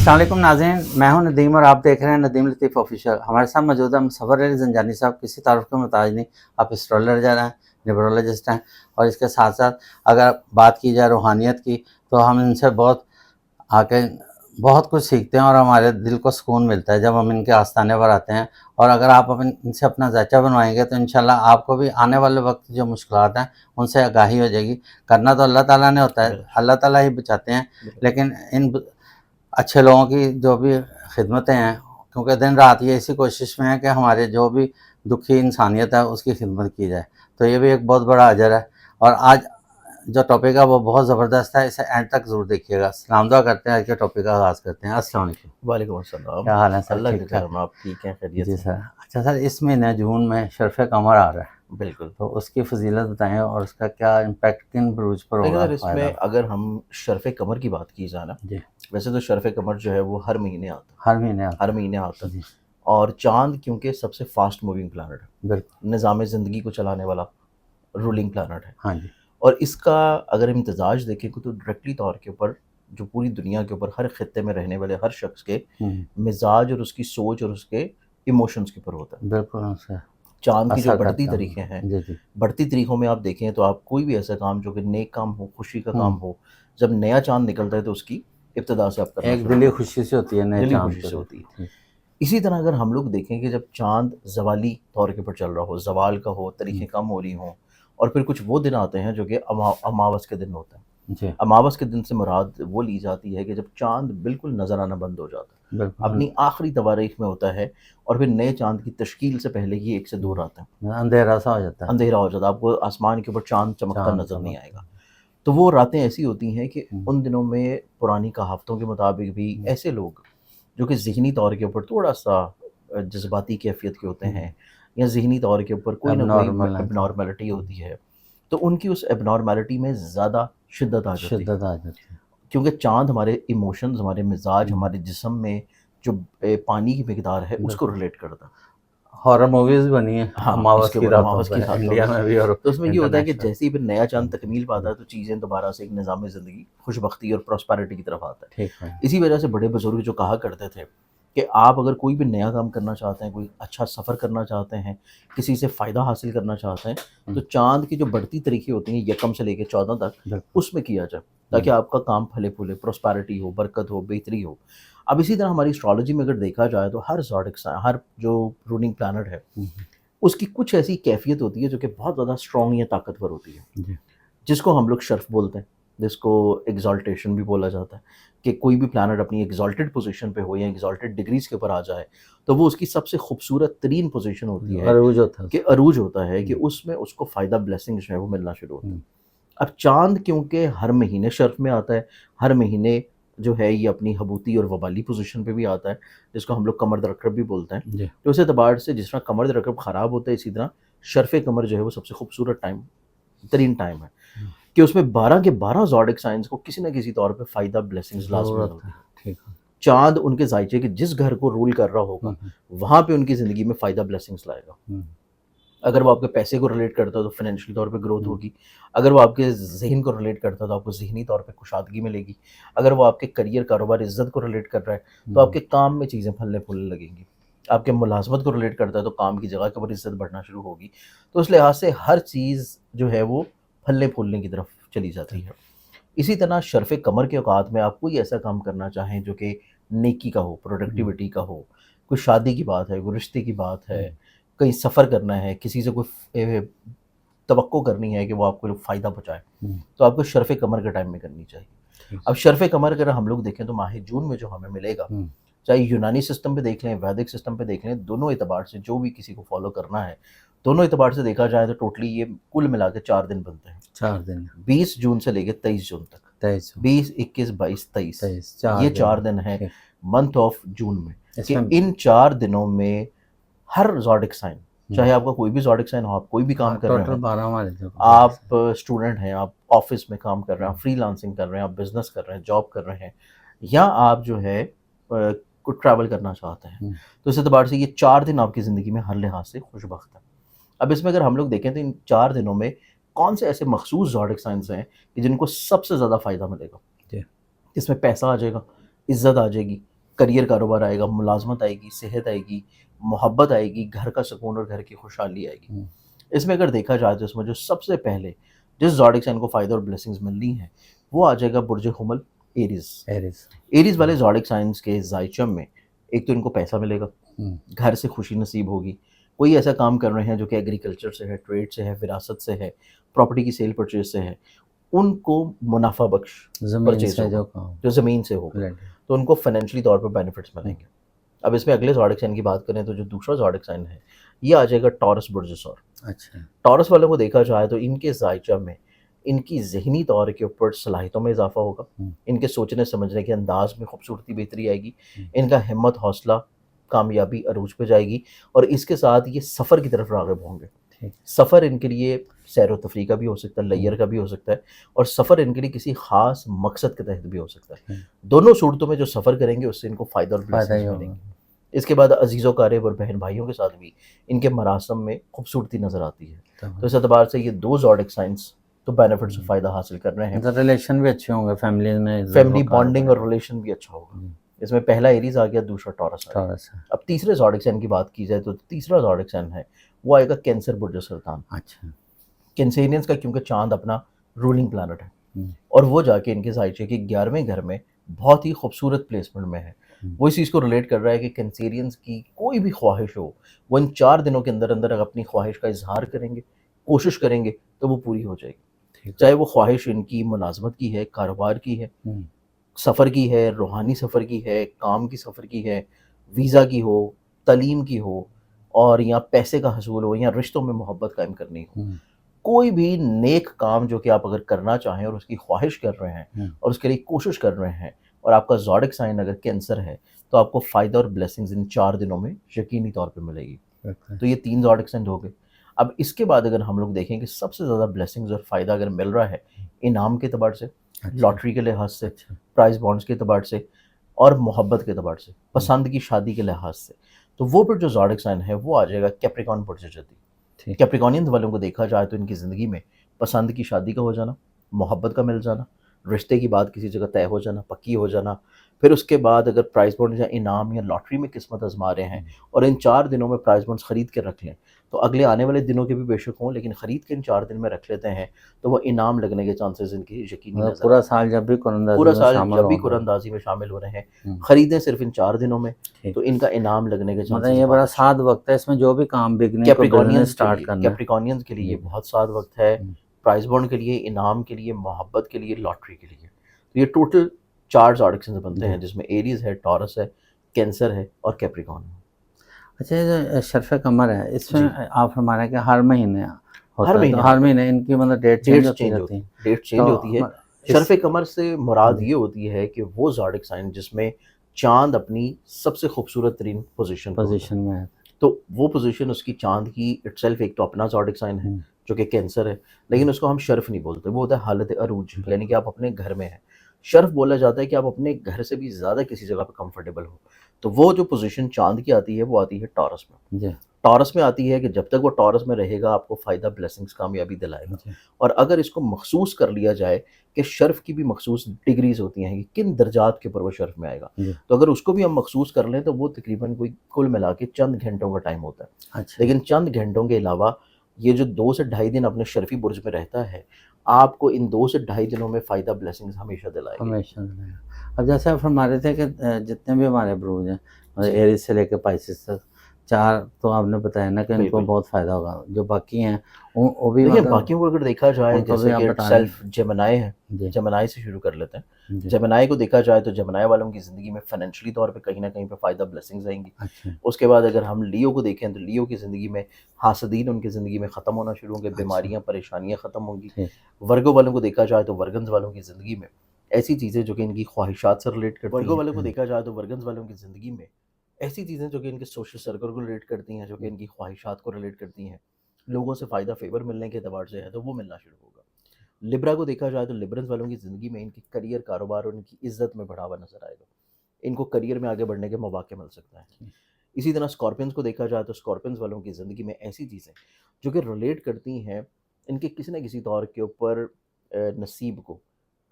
السلام علیکم ناظرین، میں ہوں ندیم اور آپ دیکھ رہے ہیں ندیم لطیف آفیشیل۔ ہمارے ساتھ موجود ہے مصور علی زنجانی صاحب، کسی تعارف کا محتاج نہیں، آپ اسٹرولجر ہیں، نیورولوجسٹ ہیں، اور اس کے ساتھ ساتھ اگر بات کی جائے روحانیت کی تو ہم ان سے بہت کچھ سیکھتے ہیں اور ہمارے دل کو سکون ملتا ہے جب ہم ان کے آستانے پر آتے ہیں۔ اور اگر آپ ان سے اپنا ذائقہ بنوائیں گے تو انشاءاللہ آپ کو بھی آنے والے وقت جو مشکلات ہیں ان سے آگاہی ہو جائے گی۔ کرنا تو اللہ تعالیٰ نے ہوتا ہے، اللہ تعالیٰ ہی بچاتے ہیں، لیکن ان اچھے لوگوں کی جو بھی خدمتیں ہیں، کیونکہ دن رات یہ اسی کوشش میں ہے کہ ہمارے جو بھی دکھی انسانیت ہے اس کی خدمت کی جائے، تو یہ بھی ایک بہت بڑا اجر ہے۔ اور آج جو ٹاپک ہے وہ بہت زبردست ہے، اسے اینڈ تک ضرور دیکھیے گا۔ سلام دعا کرتے ہیں، آج کے ٹاپک کا آغاز کرتے ہیں۔ السلام علیکم۔ وعلیکم السلام۔ کیا حال ہے سر؟ اللہ ٹھیک کا ٹھاک؟ کرم، آپ ٹھیک ہیں؟ خیریت جی سے؟ سر۔ اچھا سر، اس مہینے جون میں شرف قمر آ رہا ہے، بالکل۔ تو اس کی فضیلت بتائیں اور اس کا کیا امپیکٹ کن بروج پر دیکھیں ہوگا؟ سر، اس میں اگر ہم شرف قمر کی بات کی جائے نا، جی، ویسے تو شرف قمر جو ہے وہ ہر مہینے آتا ہے، ہر مہینے ہر مہینے آتا ہے۔ جی اور چاند کیونکہ سب سے فاسٹ موونگ پلانٹ ہے، بالکل، نظام زندگی کو چلانے والا رولنگ پلانٹ ہے، ہاں جی، اور اس کا اگر امتزاج دیکھیں تو ڈائریکٹلی طور کے اوپر جو پوری دنیا کے اوپر ہر خطے میں رہنے والے ہر شخص کے مزاج اور اس کی سوچ اور اس کے ایموشنز کے اوپر ہوتا ہے۔ بالکل سر، چاند کی جو اثر بڑھتی کرتا طریقے ہیں، ہوں۔ جی جی بڑھتی طریقوں میں آپ دیکھیں تو آپ کوئی بھی ایسا کام جو کہ نیک کام ہو، خوشی کا ہوں، کام ہو، جب نیا چاند نکلتا ہے تو اس کی ابتدا سے آپ کرنا ایک شروع دلی کریں، خوشی سے ہوتی ہے نئے دلی چاند خوشی سے پہ۔ ہوتی ہے۔ اسی طرح اگر ہم لوگ دیکھیں کہ جب چاند زوالی طور کے اوپر چل رہا ہو، زوال کا ہو، تاریخیں کم ہو رہی ہوں، اور پھر کچھ وہ دن آتے ہیں جو کہ اماوس کے دن ہوتے ہیں۔ جی اماوس کے دن سے مراد وہ لی جاتی ہے کہ جب چاند بالکل نظر آنا بند ہو جاتا ہے، بالکل، اپنی آخری تواریخ میں ہوتا ہے، اور پھر نئے چاند کی تشکیل سے پہلے ہی ایک سے دو راتیں اندھیرا سا ہو جاتا ہے، اندھیرا ہو جاتا ہے، آپ کو آسمان کے اوپر چاند چمکتا چاند نظر نہیں آئے گا۔ چمکتا تو وہ راتیں ایسی ہوتی ہیں کہ ہے۔ ان دنوں میں پرانی کہاوتوں کے مطابق بھی ایسے لوگ جو کہ ذہنی طور کے اوپر تھوڑا سا جذباتی کیفیت کے ہوتے ہیں، یا ذہنی طور کے اوپر کوئی نہ کوئی اب اب نارملٹی ہوتی ہے، تو ان کی اس اب نارملٹی میں زیادہ شدت آ جاتی ہے، شدت آ جاتی ہے۔ کیونکہ چاند ہمارے ایموشنز، ہمارے مزاج، ہمارے جسم میں جو پانی کی مقدار ہے اس کو ریلیٹ کرتا ہے۔ ہارر موویز بنی ہیں ہاں، اس اماوس کے کی اوپر راتوں اماوس پہ، کی راتوں انڈیا میں بھی اور تو اس میں یہ ہوتا ہے کہ انٹرنیشنل۔ جیسے ہی پھر نیا چاند تکمیل پاتا ہے تو چیزیں دوبارہ سے ایک نظام زندگی، خوش بختی اور پراسپیرٹی کی طرف آتا ہے۔ ٹھیک ہے، اسی وجہ سے بڑے بزرگ جو کہا کرتے تھے کہ آپ اگر کوئی بھی نیا کام کرنا چاہتے ہیں، کوئی اچھا سفر کرنا چاہتے ہیں، کسی سے فائدہ حاصل کرنا چاہتے ہیں، تو چاند کی جو بڑھتی طریقے ہوتی ہیں 1 سے لے کے 14 تک، اس میں کیا جائے تاکہ آپ کا کام پھلے پھولے، پراسپیرٹی ہو، برکت ہو، بہتری ہو۔ اب اسی طرح ہماری اسٹرالوجی میں اگر دیکھا جائے تو ہر زوڈک سائن، ہر جو رولنگ پلانٹ ہے اس کی کچھ ایسی کیفیت ہوتی ہے جو کہ بہت زیادہ اسٹرانگ یا طاقتور ہوتی ہے، جس کو ہم لوگ شرف بولتے ہیں، جس کو ایگزالٹیشن بھی بولا جاتا ہے، کہ کوئی بھی پلانٹ اپنی ایگزالٹڈ پوزیشن پہ ہو یا ایگزالٹڈ ڈگریز کے اوپر آ جائے تو وہ اس کی سب سے خوبصورت ترین پوزیشن ہوتی ہے، عروج ہوتا ہے، کہ عروج ہوتا ہے، کہ اس میں اس کو فائدہ بلیسنگ جو ہے وہ ملنا شروع ہوتا ہے۔ اب چاند کیونکہ ہر مہینے شرف میں آتا ہے، ہر مہینے جو ہے یہ اپنی حبوتی اور وبالی پوزیشن پہ بھی آتا ہے، جس کو ہم لوگ قمر درکب بھی بولتے ہیں، تو اس اعتبار سے جس طرح قمر درکب خراب ہوتا ہے، اسی طرح شرف قمر جو ہے وہ سب سے خوبصورت ترین ٹائم ہے، کہ اس میں 12 کے 12 زوڈک سائنس کو کسی نہ کسی طور پہ فائدہ بلیسنگز لازمی ہوتی ہے۔ چاند ان کے ذائچے کہ جس گھر کو رول کر رہا ہوگا وہاں پہ ان کی زندگی میں فائدہ بلیسنگز لائے گا۔ اگر وہ آپ کے پیسے کو ریلیٹ کرتا ہے تو فائنینشیل طور پہ گروتھ ہوگی، اگر وہ آپ کے ذہن کو ریلیٹ کرتا ہے تو آپ کو ذہنی طور پہ کشادگی ملے گی، اگر وہ آپ کے کریئر، کاروبار، عزت کو ریلیٹ کر رہا ہے تو آپ کے کام میں چیزیں پھلنے پھولنے لگیں گی، آپ کے ملازمت کو ریلیٹ کرتا ہے تو کام کی جگہ کے اوپر عزت بڑھنا شروع ہوگی۔ تو اس لحاظ سے ہر چیز جو ہے وہ پھلنے پھولنے کی طرف چلی جاتی ہے۔ اسی طرح شرف قمر کے اوقات میں آپ کوئی ایسا کام کرنا چاہیں جو کہ نیکی کا ہو، پروڈکٹیوٹی کا ہو، کوئی شادی کی بات ہے، کوئی رشتے کی بات ہے، کہیں سفر کرنا ہے، کسی سے کوئی توقع کرنی ہے کہ وہ آپ کو فائدہ پہنچائے، تو آپ کو شرف قمر کے ٹائم میں کرنی چاہیے۔ اب شرف قمر اگر ہم لوگ دیکھیں تو ماہ جون میں جو ہمیں ملے گا، چاہے یونانی سسٹم پہ دیکھ لیں، ویدک سسٹم پہ دیکھ لیں، دونوں اعتبار سے جو بھی کسی کو فالو کرنا ہے، دونوں اعتبار سے دیکھا جائے تو ٹوٹلی یہ کل ملا کے 4 دن بنتے ہیں، 4 دن، 20 جون سے لے کے 23 جون تک، 20، 21، 22، 23، یہ 4 دن ہیں منتھ آف جون میں، کہ ان 4 دنوں میں ہر زوڈک سائن، چاہے آپ کا کوئی بھی زوڈک سائن ہو، آپ کوئی بھی کام کر رہے ہیں، آپ اسٹوڈنٹ ہیں، آپ آفس میں کام کر رہے ہیں، آپ فری لانسنگ کر رہے ہیں، آپ بزنس کر رہے ہیں، جاب کر رہے ہیں، یا آپ جو ہے کوئی ٹریول کرنا چاہتے ہیں، تو اس اعتبار سے یہ 4 دن آپ کی زندگی میں ہر لحاظ سے خوش بخت ہے۔ اب اس میں اگر ہم لوگ دیکھیں تو ان 4 دنوں میں کون سے ایسے مخصوص زوڈک سائنس ہیں کہ جن کو سب سے زیادہ فائدہ ملے گا، اس میں پیسہ آ جائے گا، عزت آ جائے گی، کریئر کاروبار آئے گا، ملازمت آئے گی، صحت آئے گی، محبت آئے گی، گھر کا سکون اور گھر کی خوشحالی آئے گی۔ اس میں اگر دیکھا جائے تو اس میں جو سب سے پہلے جس زوڈک سائن کو فائدہ اور بلیسنگز ملنی ہیں وہ آ جائے گا برج حمل، ایریز۔ ایریز والے زوڈک سائنس کے زائچم میں ایک تو ان کو پیسہ ملے گا، گھر سے خوشی نصیب ہوگی، کوئی ایسا کام کر رہے ہیں جو کہ ایگریکلچر سے ہے، ٹریڈ سے ہے، وراثت سے ہے، پراپرٹی کی سیل پرچیز سے ہے، ان کو منافع بخش زمین پرچیز سے ہوگا جو زمین سے ہوگا، تو ان کو فائنینشلی طور پر بینیفٹس ملیں گے۔ اب اس میں اگلے زوڈک سائن کی بات کریں تو جو دوسرا زوڈک سائن ہے یہ آ جائے گا ٹورس برج سور۔ اچھا، ٹورس والوں کو دیکھا جائے تو ان کے زائچہ میں ان کی ذہنی طور کے اوپر صلاحیتوں میں اضافہ ہوگا، ان کے سوچنے سمجھنے کے انداز میں خوبصورتی بہتری آئے گی، ان کا ہمت حوصلہ کامیابی عروج پہ جائے گی، اور اس کے ساتھ یہ سفر کی طرف راغب ہوں گے۔ سفر ان کے لیے سیر و تفریح کا بھی ہو سکتا ہے، لیئر کا بھی ہو سکتا ہے، اور سفر ان کے لیے کسی خاص مقصد کے تحت بھی ہو سکتا ہے۔ دونوں صورتوں میں جو سفر کریں گے اس سے ان کو فائدہ اور بلیسنگز ملیں گے۔ اس کے بعد عزیز و قارب اور بہن بھائیوں کے ساتھ بھی ان کے مراسم میں خوبصورتی نظر آتی ہے، تو اس اعتبار سے یہ دو زوڈک سائنس تو بینیفٹ سے فائدہ حاصل کر رہے ہیں۔ ریلیشن بھی اچھے ہوں گے فیملی میں، فیملی بانڈنگ اور ریلیشن بھی اچھا ہوگا۔ اس میں پہلا ایریز آ گیا، دوسرا ٹورس آ گیا۔ اب تیسرے زوڈک سائن کی بات کی جائے تو تیسرا زوڈک سائن ہے وہ آئے گا کینسر برج سرطان۔ اچھا، کینسیرینس کا کیونکہ چاند اپنا رولنگ پلانٹ ہے اور وہ جا کے ان کے زائچے کے 11ویں گھر میں بہت ہی خوبصورت پلیسمنٹ میں ہے، وہ اس چیز کو ریلیٹ کر رہا ہے کہ کینسیرینس کی کوئی بھی خواہش ہو وہ ان 4 دنوں کے اندر اندر اگر اپنی خواہش کا اظہار کریں گے، کوشش کریں گے تو وہ پوری ہو جائے گی، چاہے وہ خواہش ان کی ملازمت کی ہے، کاروبار کی ہے، سفر کی ہے، روحانی سفر کی ہے، کام کی سفر کی ہے، ویزا کی ہو، تعلیم کی ہو، اور یا پیسے کا حصول ہو، یا رشتوں میں محبت قائم کرنی ہو، کوئی بھی نیک کام جو کہ آپ اگر کرنا چاہیں اور اس کی خواہش کر رہے ہیں اور اس کے لیے کوشش کر رہے ہیں، اور آپ کا زوڈک سائن اگر کینسر ہے تو آپ کو فائدہ اور بلیسنگز ان 4 دنوں میں یقینی طور پہ ملے گی۔ تو یہ 3 زوڈک سائن ہو گئے۔ اب اس کے بعد اگر ہم لوگ دیکھیں کہ سب سے زیادہ بلیسنگز اور فائدہ اگر مل رہا ہے انعام کے اعتبار سے، لاٹری کے لحاظ سے، پرائز بانڈز کے اعتبار سے، اور محبت کے اعتبار سے، پسند کی شادی کے لحاظ سے، تو وہ پھر جو زوڈک سائن ہے وہ آ جائے گا کیپریکون برج جدی۔ کیپریکونینز والوں کو دیکھا جائے تو ان کی زندگی میں پسند کی شادی کا ہو جانا، محبت کا مل جانا، رشتے کی بات کسی جگہ طے ہو جانا، پکی ہو جانا، پھر اس کے بعد اگر پرائز بانڈ یا انعام یا لاٹری میں قسمت آزما رہے ہیں اور ان 4 دنوں میں پرائز بانڈز خرید کے رکھ لیں تو اگلے آنے والے دنوں کے بھی بے شک ہوں، لیکن خرید کے ان 4 دن میں رکھ لیتے ہیں تو وہ انعام لگنے کے چانسز ان کے یقینی نظر پورا سال جب بھی قرآن اندازی میں شامل ہو رہے ہیں، خریدیں صرف ان 4 دنوں میں تو ان کا انعام لگنے کے چانسز یہ بڑا ساد وقت ہے، اس میں جو بھی کام بگنے کو بزنس سٹارٹ کرنا ہے، کیپریکونینز کے لیے بہت ساد وقت ہے، پرائز بانڈ کے لیے، انعام کے لیے، محبت کے لیے، لاٹری کے لیے۔ تو یہ ٹوٹل 4 زوڈک سائنز بنتے ہیں جس میں ایریز ہے، ٹورس ہے، کینسر ہے اور کیپریکون ہے۔ اچھا، یہ جو شرف قمر ہے اس میں آپ ہمارا کہ ہر مہینے ہوتا ہے، تو ہر مہینے ان کی مطلب ڈیٹ چینج ہوتی ہے۔ شرف قمر سے مراد یہ ہوتی ہے کہ وہ زوڈک سائن جس میں چاند اپنی سب سے خوبصورت ترین پوزیشن میں ہے، تو وہ پوزیشن اس کی چاند کی اٹ سیلف ایک تو اپنا زوڈک سائن ہے جو کہ کینسر ہے، لیکن اس کو ہم شرف نہیں بولتے، وہ ہوتا ہے حالت عروج، یعنی کہ آپ اپنے گھر میں ہیں۔ شرف بولا جاتا ہے کہ آپ اپنے گھر سے بھی زیادہ کسی جگہ پہ کمفرٹیبل ہو، تو وہ جو پوزیشن چاند کی آتی ہے وہ آتی ہے ٹورس میں۔ ٹورس میں آتی ہے کہ جب تک وہ ٹورس میں رہے گا آپ کو فائدہ، بلیسنگز، کامیابی دلائے گا، اور اگر اس کو مخصوص کر لیا جائے کہ شرف کی بھی مخصوص ڈگریز ہوتی ہیں کہ کن درجات کے اوپر وہ شرف میں آئے گا، تو اگر اس کو بھی ہم مخصوص کر لیں تو وہ تقریباً کوئی کل ملا کے چند گھنٹوں کا ٹائم ہوتا ہے، لیکن چند گھنٹوں کے علاوہ یہ جو 2 سے 2.5 دن اپنے شرفی برج میں رہتا ہے آپ کو ان 2 سے 2.5 دنوں میں فائدہ، بلیسنگز ہمیشہ دلائے گا۔ اب جیسے آپ فرما رہے تھے کہ جتنے بھی ہمارے بروج ہیں ایریز سے لے کے پائسس تک، 4 تو آپ نے بتایا نا کہ ان کو بہت فائدہ ہوگا، جو باقی ہیں وہ بھی دیکھیں باقیوں کو اگر دیکھا جائے جیسے کہ سیلف جیمنائی ہے، جیمنائی سے شروع کر لیتے ہیں۔ جیمنائی کو دیکھا جائے تو جیمنائی والوں کی زندگی میں فائنینشلی طور پہ کہیں نہ کہیں پہ فائدہ، بلیسنگز آئیں گی۔ اس کے بعد اگر ہم لیو کو دیکھیں تو لیو کی زندگی میں حاسدین ان کی زندگی میں ختم ہونا شروع ہوں گے، بیماریاں، پریشانیاں ختم ہوں گی۔ ورگو والوں کو دیکھا جائے تو ورگنز والوں کی زندگی میں ایسی چیزیں جو کہ ان کی خواہشات سے ریلیٹ کرتی ہیں، ورگو والوں کو دیکھا جائے تو ورگنز والوں کی زندگی میں ایسی چیزیں جو کہ ان کے سوشل سرکل کو ریلیٹ کرتی ہیں، جو کہ ان کی خواہشات کو ریلیٹ کرتی ہیں، لوگوں سے فائدہ، فیور ملنے کے اعتبار سے ہے تو وہ ملنا شروع ہوگا۔ لبرا کو دیکھا جائے تو لبرنز والوں کی زندگی میں ان کی کریئر، کاروبار اور ان کی عزت میں بڑھاوا نظر آئے گا، ان کو کریئر میں آگے بڑھنے کے مواقع مل سکتا ہے۔ اسی طرح اسکارپینز کو دیکھا جائے تو اسکارپینز والوں کی زندگی میں ایسی چیزیں جو کہ ریلیٹ کرتی ہیں ان کے کسی نہ کسی طور کے اوپر نصیب کو،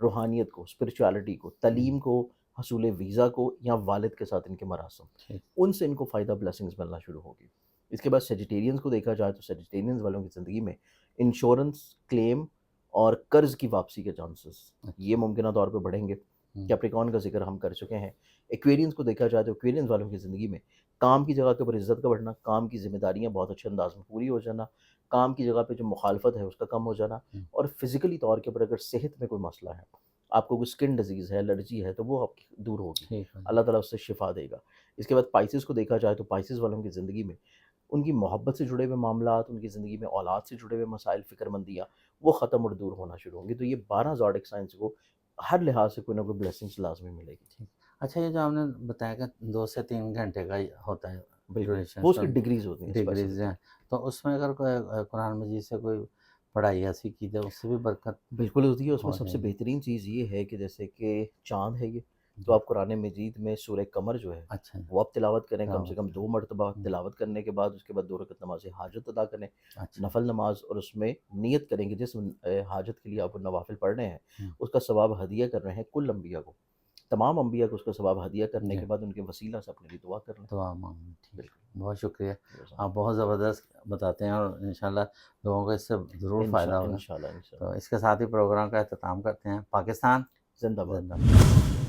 روحانیت کو، اسپرچویلٹی کو، تعلیم کو حصول ویزا کو یا والد کے ساتھ ان کے مراسم، ٹھیک ان سے ان کو فائدہ بلیسنگز ملنا شروع ہوگی۔ اس کے بعد سیجیٹیرینز کو دیکھا جائے تو سیجیٹیرینز والوں کی زندگی میں انشورنس کلیم اور قرض کی واپسی کے چانسز یہ ممکنہ طور پہ بڑھیں گے۔ کیپریکان کا ذکر ہم کر چکے ہیں۔ ایکویرینز کو دیکھا جائے تو ایکویرینز والوں کی زندگی میں کام کی جگہ کے اوپر عزت کا بڑھنا، کام کی ذمہ داریاں بہت اچھے انداز میں پوری ہو جانا، کام کی جگہ پہ جو مخالفت ہے اس کا کم ہو جانا، اور فزیکلی طور کے اوپر اگر صحت میں کوئی مسئلہ ہے، آپ کو کوئی اسکن ڈیزیز ہے، الرجی ہے، تو وہ آپ کی دور ہوگی، ٹھیک ہے اللہ تعالیٰ اس سے شفا دے گا۔ اس کے بعد پائسز کو دیکھا جائے تو پائسز والوں کی زندگی میں ان کی محبت سے جڑے ہوئے معاملات، ان کی زندگی میں اولاد سے جڑے ہوئے مسائل، فکر مندیاں، وہ ختم اور دور ہونا شروع ہوں گی۔ تو یہ 12 زوڈک سائنس کو ہر لحاظ سے کوئی نہ کوئی بلیسنگس لازمی ملے گی۔ ٹھیک۔ اچھا، یہ جو آپ نے بتایا کہ 2 سے 3 گھنٹے کا ہوتا ہے بالکل، ڈیوریشن، وہ اس کی ڈگریز ہوتی ہیں ڈگریز اسپیسیفک۔ ہیں، تو اس میں اگر کوئی قرآن مجید سے کوئی پڑھائی ایسی کی جائے اس سے بھی برکت بالکل ہوتی ہے۔ اس میں ہو سب سے جائے گی؟ بہترین چیز یہ ہے کہ جیسے کہ چاند ہے، یہ تو جی، آپ قرآن مجید میں سورہ قمر جو ہے اچھا جی، وہ آپ تلاوت کریں، کم سے تلاوت کم کریں۔ 2 مرتبہ تلاوت کرنے کے بعد اس کے بعد 2 رکعت نماز حاجت ادا کریں، اچھا، نفل نماز، اور اس میں نیت کریں کہ جس حاجت کے لیے آپ وہ نوافل پڑھ رہے ہیں ہوں، اس کا ثواب ہدیہ کر رہے ہیں کل انبیاء کو، تمام انبیاء کو اس کا ثواب ہدیہ کرنے جی، کے بعد ان کے وسیلہ سے اپنے لیے دعا کر لیں۔ دعا مانگیں۔ ٹھیک، بالکل، بہت شکریہ، بالکل۔ آپ بہت زبردست بتاتے ہیں اور انشاءاللہ لوگوں کو اس سے ضرور فائدہ ہوگا۔ انشاءاللہ تو اس کے ساتھ ہی پروگرام کا اختتام کرتے ہیں۔ پاکستان زندہ باد۔ زندہ باد۔